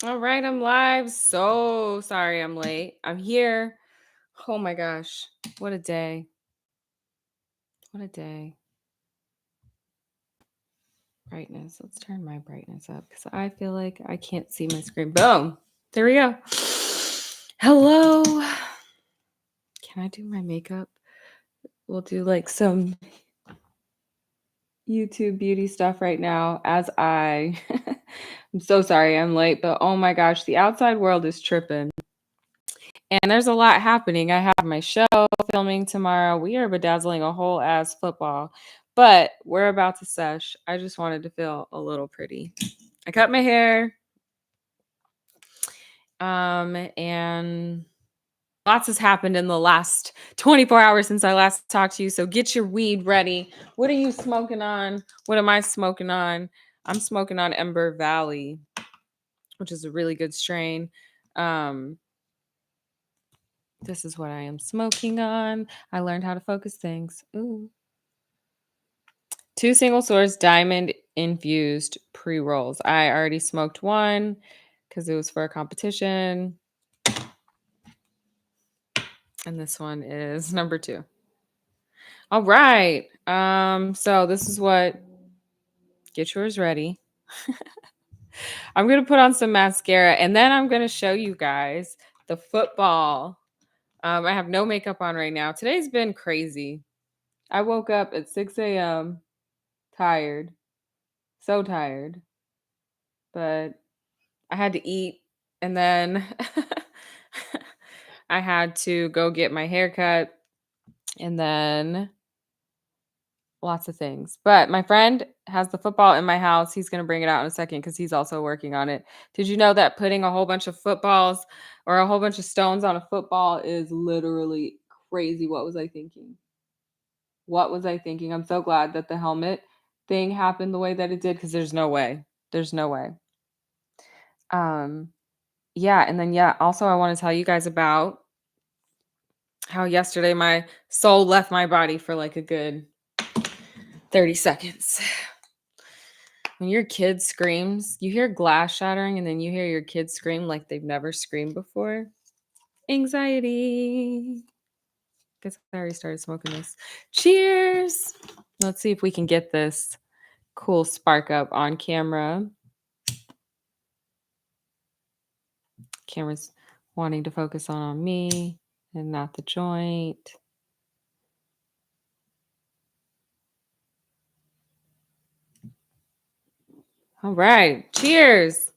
All right, I'm live. So sorry I'm late. I'm here. Oh my gosh. What a day. What a day. Brightness. Let's turn my brightness up because I feel like I can't see my screen. Boom. There we go. Hello. Can I do my makeup? We'll do like some YouTube beauty stuff right now as I. I'm so sorry I'm late, but oh my gosh, the outside world is tripping. And there's a lot happening. I have my show filming tomorrow. We are bedazzling a whole ass football, but we're about to sesh. I just wanted to feel a little pretty. I cut my hair. And lots has happened in the last 24 hours since I last talked to you. So get your weed ready. What are you smoking on? What am I smoking on? I'm smoking on Ember Valley, which is a really good strain. This is what I am smoking on. I learned how to focus things. Ooh. 2 single source diamond infused pre-rolls. I already smoked one because it was for a competition. And this one is number 2. All right. So this is what, get yours ready. I'm gonna put on some mascara and then I'm gonna show you guys the football. I have no makeup on right now. Today's been crazy. I woke up at 6 a.m. tired. So tired. But I had to eat and then I had to go get my hair cut and then lots of things. But my friend has the football in my house. He's going to bring it out in a second because he's also working on it. Did you know that putting a whole bunch of footballs or a whole bunch of stones on a football is literally crazy? What was I thinking? What was I thinking? I'm so glad that the helmet thing happened the way that it did because there's no way. There's no way. Yeah, and then also I want to tell you guys about how yesterday my soul left my body for like a good 30 seconds. When your kid screams, you hear glass shattering and then you hear your kid scream like they've never screamed before. Anxiety. Guess I already started smoking this. Cheers. Let's see if we can get this cool spark up on camera. Camera's wanting to focus on me and not the joint. All right. Cheers.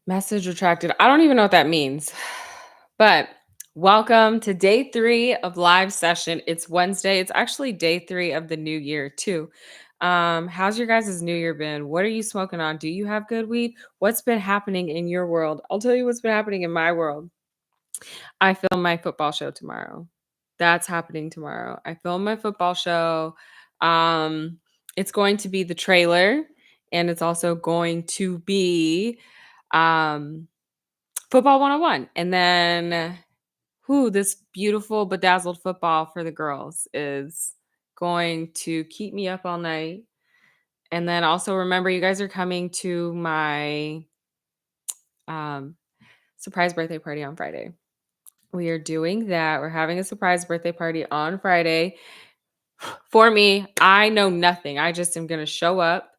Message retracted. I don't even know what that means. But welcome to day 3 of live session. It's Wednesday. It's actually day 3 of the new year, too. How's your guys' new year been? What are you smoking on? Do you have good weed? What's been happening in your world? I'll tell you what's been happening in my world. I film my football show tomorrow. That's happening tomorrow. I film my football show. It's going to be the trailer, and it's also going to be football 101. And then this beautiful bedazzled football for the girls is going to keep me up all night. And then also remember, you guys are coming to my surprise birthday party on Friday. We are doing that. We're having a surprise birthday party on Friday. For me, I know nothing. I just am going to show up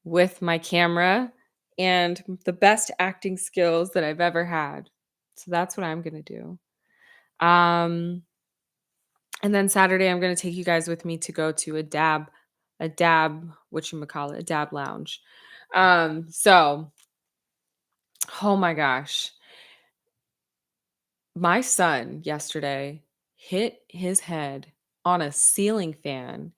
with my camera and the best acting skills that I've ever had. So that's what I'm going to do. And then Saturday, I'm going to take you guys with me to go to a dab lounge. Oh my gosh. My son yesterday hit his head on a ceiling fan,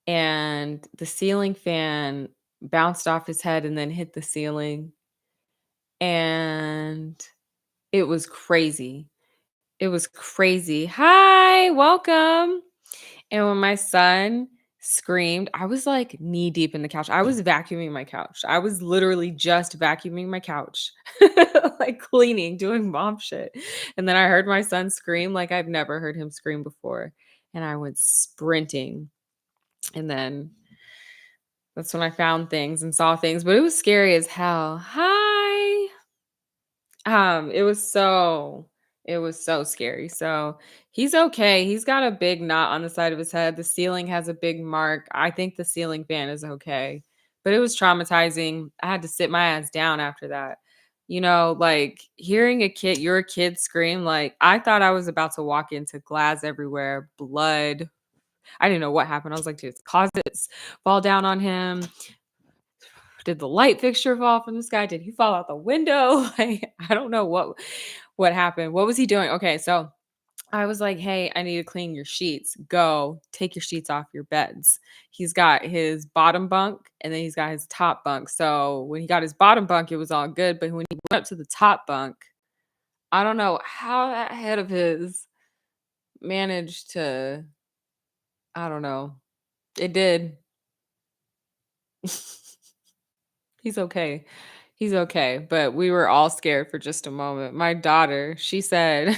and the ceiling fan bounced off his head and then hit the ceiling. And it was crazy. It was crazy. Hi, welcome. And when my son screamed, I was like knee deep in the couch. I was vacuuming my couch. I was literally just vacuuming my couch, like cleaning, doing mom shit. And then I heard my son scream like I've never heard him scream before. And I went sprinting. And then That's when I found things and saw things, but it was scary as hell. Hi. It was so scary. So he's okay. He's got a big knot on the side of his head. The ceiling has a big mark. I think the ceiling fan is okay. But it was traumatizing. I had to sit my ass down after that. Like hearing your kid scream, like I thought I was about to walk into glass everywhere, blood. I didn't know what happened. I was like, did his closets fall down on him? Did the light fixture fall from the sky? Did he fall out the window? Like, I don't know what happened. What was he doing? Okay, so I was like, "Hey, I need to clean your sheets. Go take your sheets off your beds." He's got his bottom bunk and then he's got his top bunk. So when he got his bottom bunk, it was all good. But when he went up to the top bunk, I don't know how that head of his managed to, I don't know. It did. He's okay. He's okay, but we were all scared for just a moment. My daughter, she said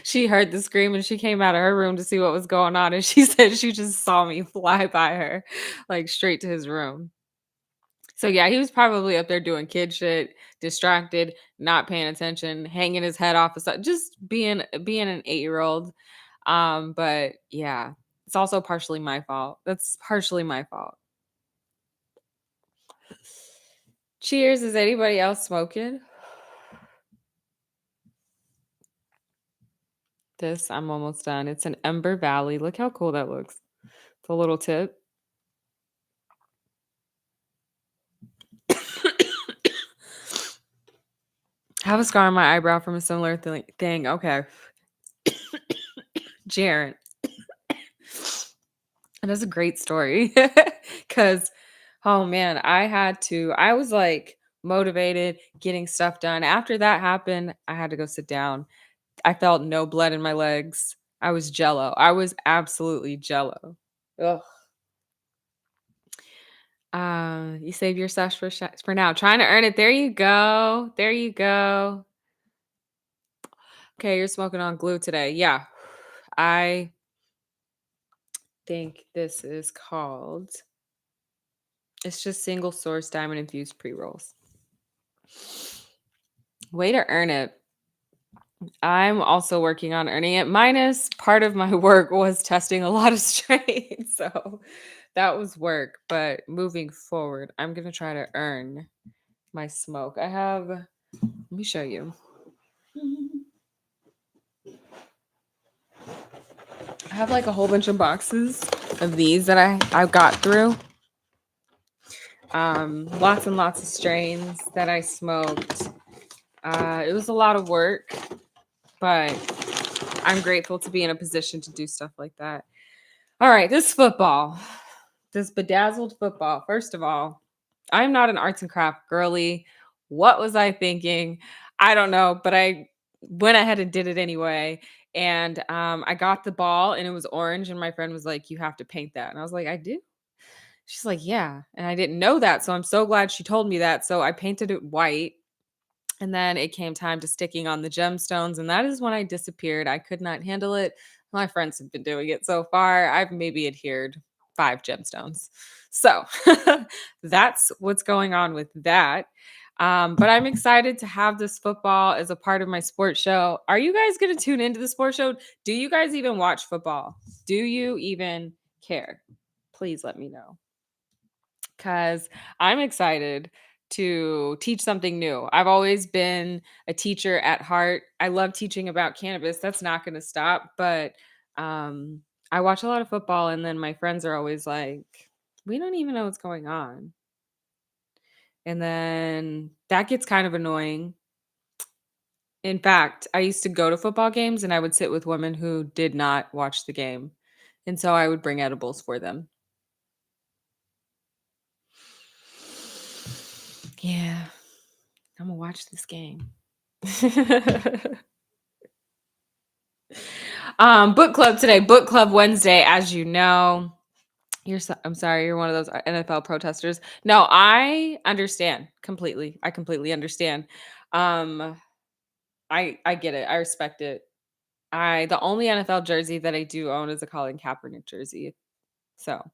she heard the scream and she came out of her room to see what was going on, and she said she just saw me fly by her, like, straight to his room. So, yeah, he was probably up there doing kid shit, distracted, not paying attention, hanging his head off the side, just being an 8-year-old. But yeah, it's also partially my fault. That's partially my fault. Cheers. Is anybody else smoking? This, I'm almost done. It's an Ember Valley. Look how cool that looks. It's a little tip. I have a scar on my eyebrow from a similar thing. Okay. Jaren. And that's a great story. Because, oh man, I was like motivated, getting stuff done. After that happened, I had to go sit down. I felt no blood in my legs. I was jello. I was absolutely jello. Ugh. You save your stash for now. Trying to earn it. There you go. There you go. Okay, you're smoking on glue today. Yeah. I think this is called, it's just single source diamond infused pre-rolls. Way to earn it. I'm also working on earning it. Minus part of my work was testing a lot of strains. So that was work. But moving forward, I'm going to try to earn my smoke. Let me show you. I have like a whole bunch of boxes of these that I got through. Lots and lots of strains that I smoked. It was a lot of work, but I'm grateful to be in a position to do stuff like that. All right, this bedazzled football. First of all, I'm not an arts and craft girly. What was I thinking? I don't know, but I went ahead and did it anyway. And I got the ball and it was orange. And my friend was like, "You have to paint that." And I was like, "I do?" She's like, "Yeah." And I didn't know that. So I'm so glad she told me that. So I painted it white. And then it came time to sticking on the gemstones. And that is when I disappeared. I could not handle it. My friends have been doing it so far. I've maybe adhered 5 gemstones. So that's what's going on with that. But I'm excited to have this football as a part of my sports show. Are you guys going to tune into the sports show? Do you guys even watch football? Do you even care? Please let me know because I'm excited to teach something new. I've always been a teacher at heart. I love teaching about cannabis. That's not going to stop. But um, I watch a lot of football, and then my friends are always like, we don't even know what's going on. And then that gets kind of annoying. In fact, I used to go to football games and I would sit with women who did not watch the game. And so I would bring edibles for them. Yeah, I'm gonna watch this game. Book club today, book club Wednesday, as you know. I'm sorry, you're one of those NFL protesters. No, I understand completely. I completely understand. Um, I get it. I respect it. The only NFL jersey that I do own is a Colin Kaepernick jersey. So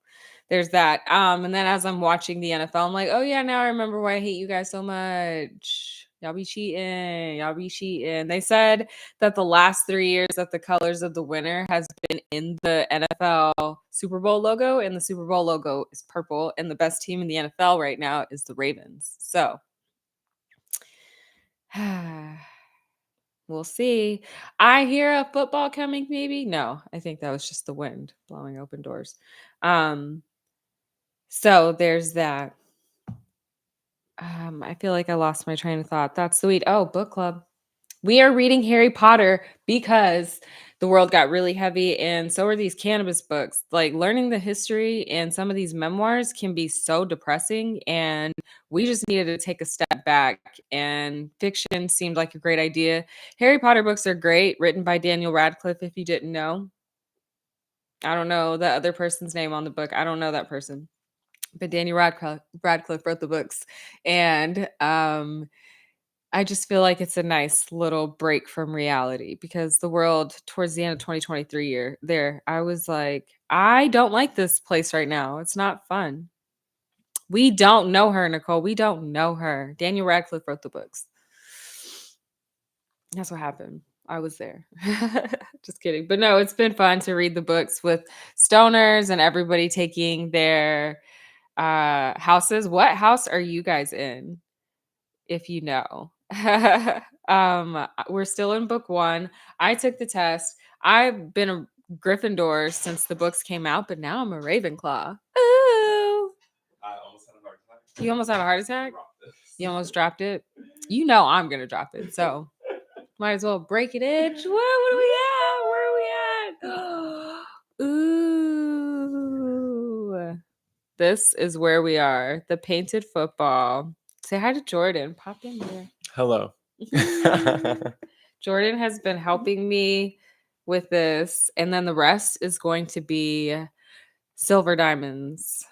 there's that. And then as I'm watching the NFL, I'm like, oh yeah, now I remember why I hate you guys so much. Y'all be cheating. Y'all be cheating. They said that the last 3 years that the colors of the winner has been in the NFL Super Bowl logo, and the Super Bowl logo is purple, and the best team in the NFL right now is the Ravens. So we'll see. I hear a football coming, maybe. No, I think that was just the wind blowing open doors. So there's that. I feel like I lost my train of thought. That's sweet. Oh, book club. We are reading Harry Potter because the world got really heavy, and so are these cannabis books. Like learning the history and some of these memoirs can be so depressing, and we just needed to take a step back. And fiction seemed like a great idea. Harry Potter books are great, written by Daniel Radcliffe. If you didn't know, I don't know the other person's name on the book. I don't know that person, but Daniel Radcliffe wrote the books, and I just feel like it's a nice little break from reality because the world towards the end of 2023 I was like, I don't like this place right now. It's not fun. We don't know her, Nicole. We don't know her. Daniel Radcliffe wrote the books. That's what happened. I was there. Just kidding. But no, it's been fun to read the books with stoners and everybody taking their houses. What house are you guys in? If you know. We're still in book 1. I took the test. I've been a Gryffindor since the books came out, but now I'm a Ravenclaw. Ooh. I almost had a heart attack. You almost had a heart attack? You almost dropped it? You know I'm going to drop it, so might as well break it in. What are we at? Where are we at? Ooh. This is where we are. The painted football. Say hi to Jordan. Pop in here. Hello. Jordan has been helping me with this, and then the rest is going to be silver diamonds.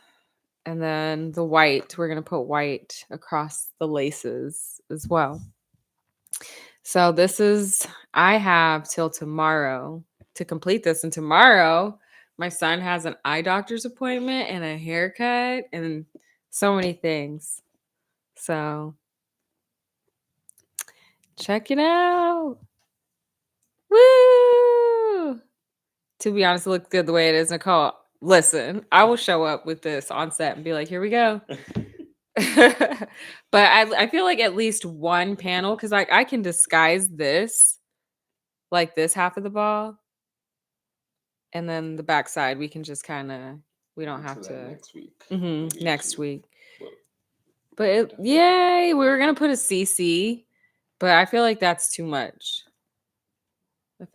And then the white, we're going to put white across the laces as well. So I have till tomorrow to complete this. And tomorrow, my son has an eye doctor's appointment and a haircut and so many things. So check it out. Woo! To be honest, it looks good the way it is, Nicole. Listen, I will show up with this on set and be like, here we go. But I feel like at least one panel, because I can disguise this, like this half of the ball. And then the backside, we can just kind of, we don't have to. Next week. Next week. But yay, we were going to put a CC, but I feel like that's too much. It's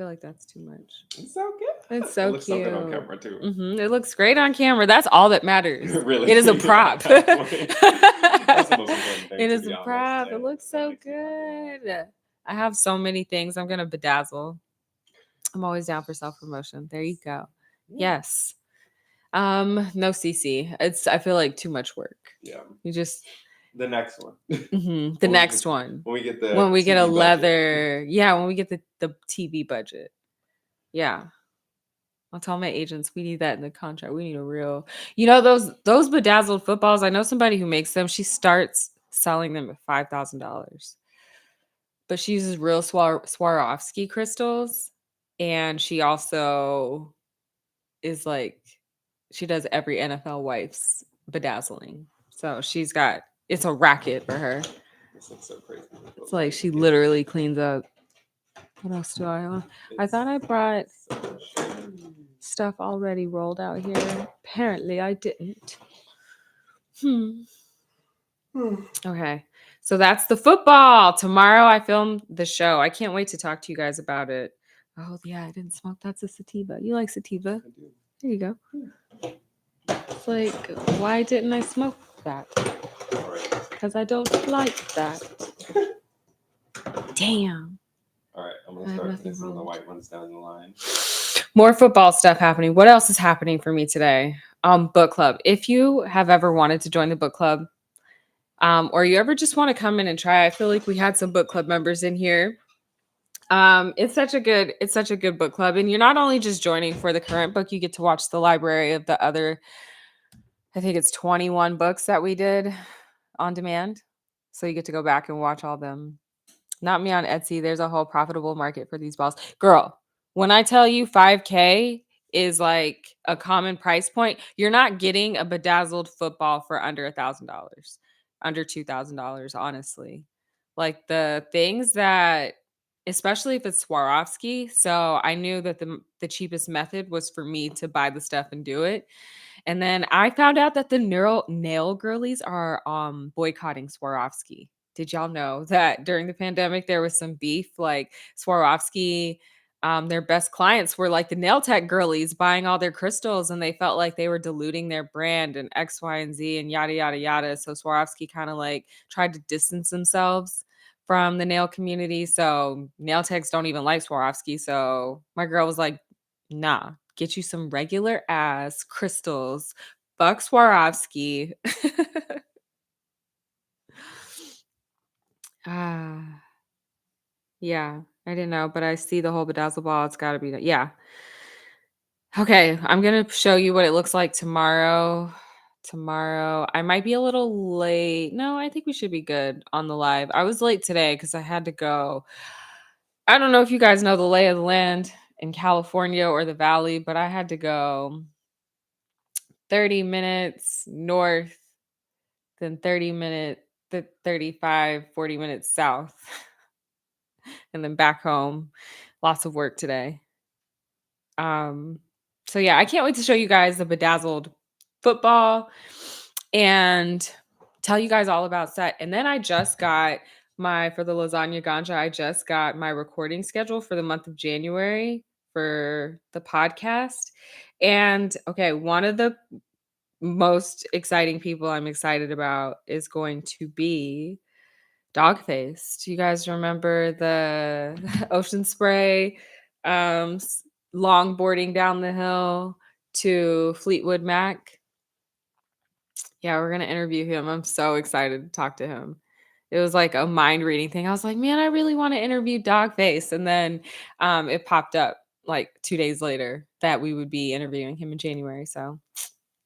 so good. It's so looks cute. So good on camera too. It looks great on camera. That's all that matters. Really? It is a prop. That's the most important thing, It is a honest. prop. Yeah, It looks so good. I have so many things. I'm going to bedazzle. I'm always down for self-promotion. There you go. Yes. No CC. I feel like too much work. Yeah. You just the next one. The next one. When we get a leather. Budget. Yeah, when we get the TV budget. Yeah. I'll tell my agents we need that in the contract. We need a real, those bedazzled footballs. I know somebody who makes them. She starts selling them at $5,000. But she uses real Swarovski crystals. And she also is like, she does every NFL wife's bedazzling. So it's a racket for her. This looks so crazy. It's like she literally cleans up. What else do I want? I thought I brought stuff already rolled out here. Apparently I didn't. Okay. So that's the football. Tomorrow I film the show. I can't wait to talk to you guys about it. Oh yeah, I didn't smoke. That's a sativa. You like sativa? There you go. It's like, why didn't I smoke that? Because I don't like that. Damn. All right, I'm gonna start mixing the white ones down the line. More football stuff happening. What else is happening for me today? Book club. If you have ever wanted to join the book club, or you ever just want to come in and try, I feel like we had some book club members in here. It's such a good book club, and you're not only just joining for the current book, you get to watch the library of the other, I think it's 21 books that we did on demand. So you get to go back and watch all them. Not me on Etsy. There's a whole profitable market for these balls. Girl, when I tell you 5K is like a common price point, you're not getting a bedazzled football for under $1,000, under $2,000, honestly. Like the things that, especially if it's Swarovski. So I knew that the cheapest method was for me to buy the stuff and do it. And then I found out that the nail girlies are boycotting Swarovski. Did y'all know that during the pandemic there was some beef? Like Swarovski, their best clients were like the nail tech girlies buying all their crystals, and they felt like they were diluting their brand and X, Y, and Z and yada yada yada. So Swarovski kind of like tried to distance themselves from the nail community. So nail techs don't even like Swarovski. So my girl was like, nah, get you some regular ass crystals. Fuck Swarovski. Ah, yeah. I didn't know, but I see the whole bedazzle ball. It's got to be that. Yeah. Okay. I'm going to show you what it looks like tomorrow. Tomorrow, I might be a little late. No, I think we should be good on the live. I was late today because I had to go. I don't know if you guys know the lay of the land in California or the Valley, but I had to go 30 minutes north, then 30 minute, 35, 40 minutes south, and then back home. Lots of work today. Um, so yeah, I can't wait to show you guys the bedazzled football and tell you guys all about set. And then I just got for the lasagna ganja, I just got my recording schedule for the month of January for the podcast. And okay, one of the most exciting people I'm excited about is going to be Dogface. Do you guys remember the ocean spray longboarding down the hill to Fleetwood Mac? Yeah, we're going to interview him. I'm so excited to talk to him. It was like a mind reading thing. I was like, man, I really want to interview Dogface. And then it popped up like 2 days later that we would be interviewing him in January. So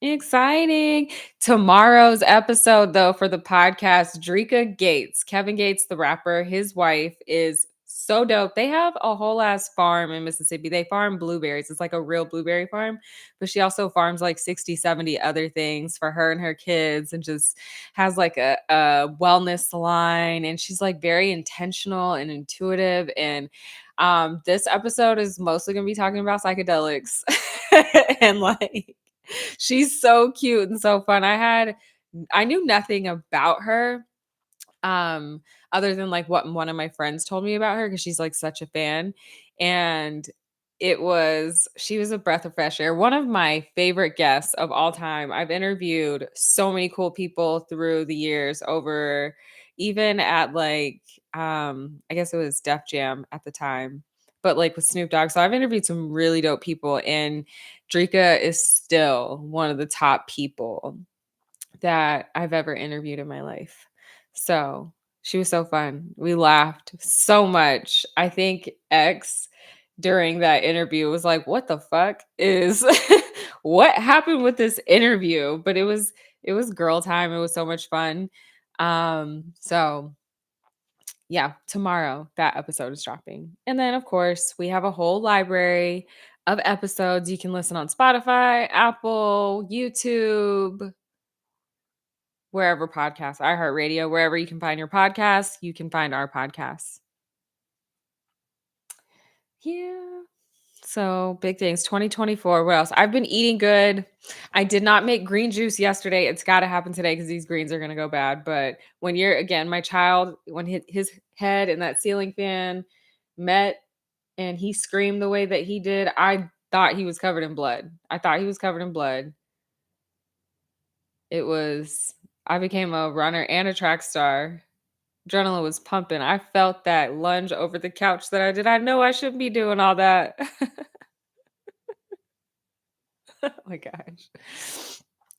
exciting. Tomorrow's episode, though, for the podcast, Drika Gates, Kevin Gates, the rapper, his wife is so dope. They have a whole ass farm in Mississippi. They farm blueberries. It's like a real blueberry farm, but she also farms like 60, 70 other things for her and her kids and just has like a wellness line. And she's like very intentional and intuitive. And this episode is mostly going to be talking about psychedelics and like, she's so cute and so fun. I knew nothing about her other than like what one of my friends told me about her because she's like such a fan. And she was a breath of fresh air. One of my favorite guests of all time. I've interviewed so many cool people through the years over even at like I guess it was Def Jam at the time, but like with Snoop Dogg. So I've interviewed some really dope people, and Drika is still one of the top people that I've ever interviewed in my life. So she was so fun. We laughed so much. I think X during that interview was like, what the fuck is what happened with this interview? But it was girl time. It was so much fun. So yeah, tomorrow that episode is dropping. And then of course, we have a whole library of episodes. You can listen on Spotify, Apple, YouTube, wherever podcasts, iHeartRadio, wherever you can find your podcasts, you can find our podcasts. Yeah. So big things. 2024. What else? I've been eating good. I did not make green juice yesterday. It's got to happen today because these greens are going to go bad. But when my child, when his head and that ceiling fan met and he screamed the way that he did, I thought he was covered in blood. I thought he was covered in blood. I became a runner and a track star. Adrenaline was pumping. I felt that lunge over the couch that I did. I know I shouldn't be doing all that. Oh my gosh.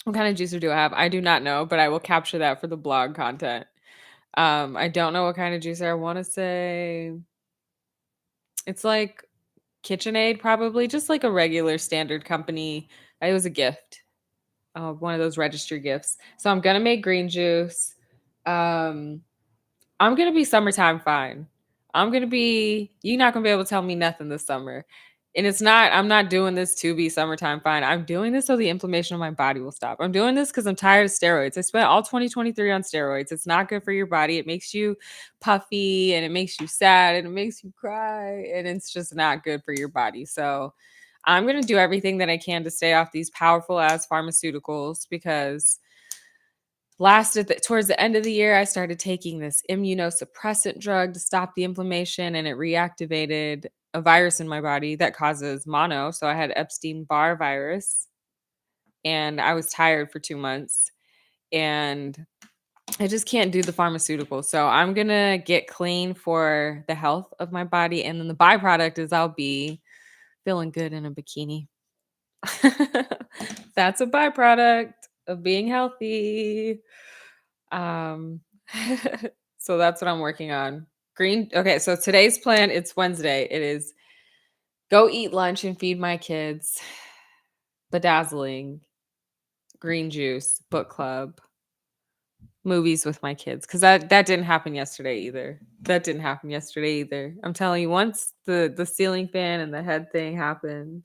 What kind of juicer do I have? I do not know, but I will capture that for the blog content. I don't know what kind of juicer. I want to say It's like KitchenAid, probably just like a regular standard company. It was a gift, one of those registry gifts. So I'm gonna make green juice. Um, I'm gonna be summertime fine. You're not gonna be able to tell me nothing this summer. And I'm not doing this to be summertime fine. I'm doing this so the inflammation of my body will stop. I'm doing this because I'm tired of steroids. I spent all 2023 on steroids. It's not good for your body. It makes you puffy and it makes you sad and it makes you cry. And it's just not good for your body. So I'm gonna do everything that I can to stay off these powerful ass pharmaceuticals because towards the end of the year, I started taking this immunosuppressant drug to stop the inflammation, and it reactivated a virus in my body that causes mono. So I had Epstein-Barr virus, and I was tired for 2 months, and I just can't do the pharmaceuticals. So I'm gonna get clean for the health of my body, and then the byproduct is I'll be feeling good in a bikini. That's a byproduct of being healthy. Um, so that's what I'm working on. Okay, so today's plan, it's Wednesday. It is go eat lunch and feed my kids, bedazzling, green juice, book club, movies with my kids. Cause that didn't happen yesterday either. That didn't happen yesterday either. I'm telling you, once the ceiling fan and the head thing happened,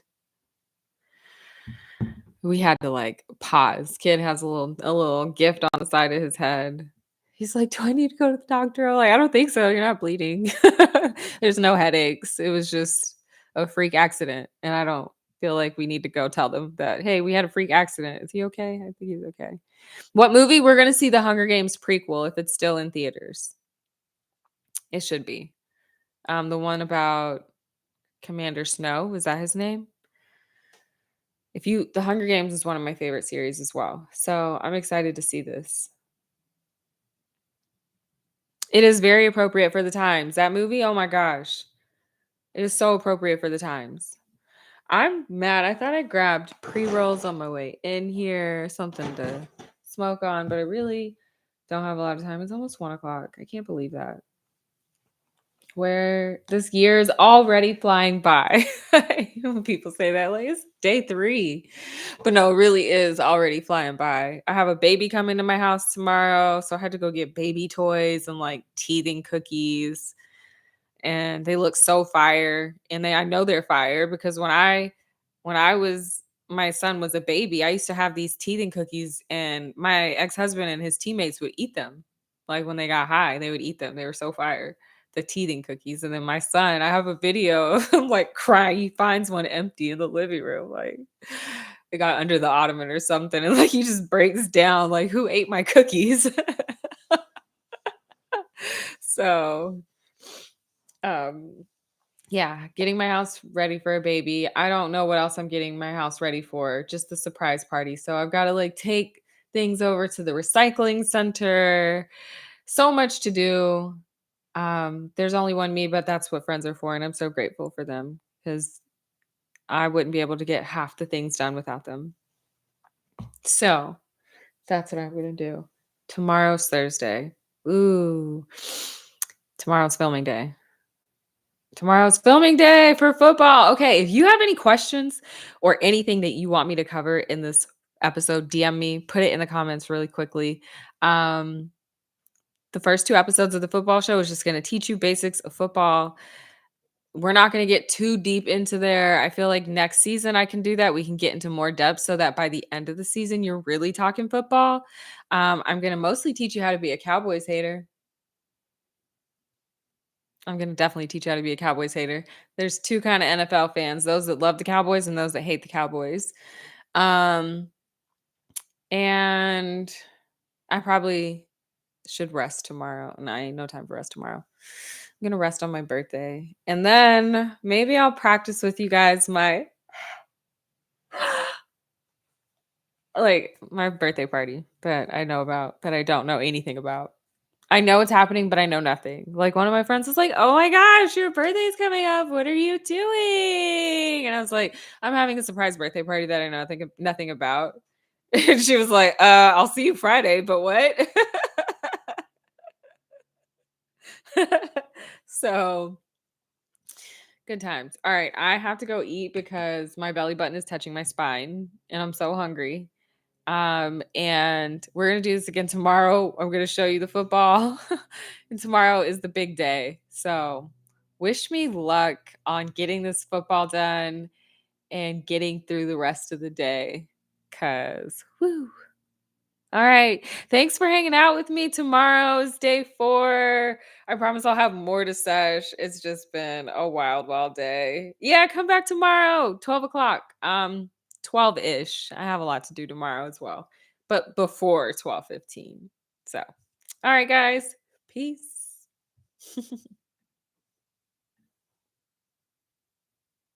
we had to like pause. Kid has a little gift on the side of his head. He's like, "Do I need to go to the doctor?" I'm like, "I don't think so. You're not bleeding. There's no headaches. It was just a freak accident." And I don't feel like we need to go tell them that, "Hey, we had a freak accident. Is he okay?" I think he's okay. What movie? We're gonna see the Hunger Games prequel if it's still in theaters. It should be. The one about Commander Snow, is that his name? The Hunger Games is one of my favorite series as well. So I'm excited to see this. It is very appropriate for the times. That movie, oh my gosh. It is so appropriate for the times. I'm mad. I thought I grabbed pre-rolls on my way in here, something to smoke on, but I really don't have a lot of time. It's almost 1 o'clock. I can't believe that. Where this year is already flying by. When people say that, like it's day 3. But no, it really is already flying by. I have a baby coming to my house tomorrow, so I had to go get baby toys and like teething cookies. And they look so fire. And I know they're fire because when my son was a baby, I used to have these teething cookies and my ex-husband and his teammates would eat them. Like when they got high, they would eat them. They were so fire. The teething cookies. And then my son, I have a video of him like crying. He finds one empty in the living room. Like it got under the ottoman or something. And like he just breaks down, like, who ate my cookies? So um yeah, getting my house ready for a baby. I don't know what else I'm getting my house ready for, just the surprise party. So I've got to like take things over to the recycling center. So much to do. There's only one me, but that's what friends are for. And I'm so grateful for them because I wouldn't be able to get half the things done without them. So that's what I'm going to do. Tomorrow's Thursday. Ooh, tomorrow's filming day. Tomorrow's filming day for football. Okay, if you have any questions or anything that you want me to cover in this episode, DM me, put it in the comments really quickly. The first 2 episodes of the football show is just going to teach you basics of football. We're not going to get too deep into there. I feel like next season I can do that. We can get into more depth so that by the end of the season, you're really talking football. I'm going to mostly teach you how to be a Cowboys hater. I'm going to definitely teach you how to be a Cowboys hater. There's 2 kind of NFL fans, those that love the Cowboys and those that hate the Cowboys. And I probably should rest tomorrow. No, I ain't no time for rest tomorrow. I'm going to rest on my birthday. And then maybe I'll practice with you guys my my birthday party that I know about, that I don't know anything about. I know it's happening, but I know nothing. Like one of my friends was like, "Oh my gosh, your birthday's coming up. What are you doing?" And I was like, "I'm having a surprise birthday party that I know nothing about." And she was like, I'll see you Friday, but what?" So Good times. All right, I have to go eat because my belly button is touching my spine and I'm so hungry. And we're gonna do this again tomorrow. I'm gonna show you the football. And tomorrow is the big day. So wish me luck on getting this football done and getting through the rest of the day. Cause whoo. All right. Thanks for hanging out with me. Tomorrow's day 4. I promise I'll have more to sesh. It's just been a wild, wild day. Yeah, come back tomorrow, 12 o'clock. 12-ish. I have a lot to do tomorrow as well. But before 12:15. So all right, guys. Peace.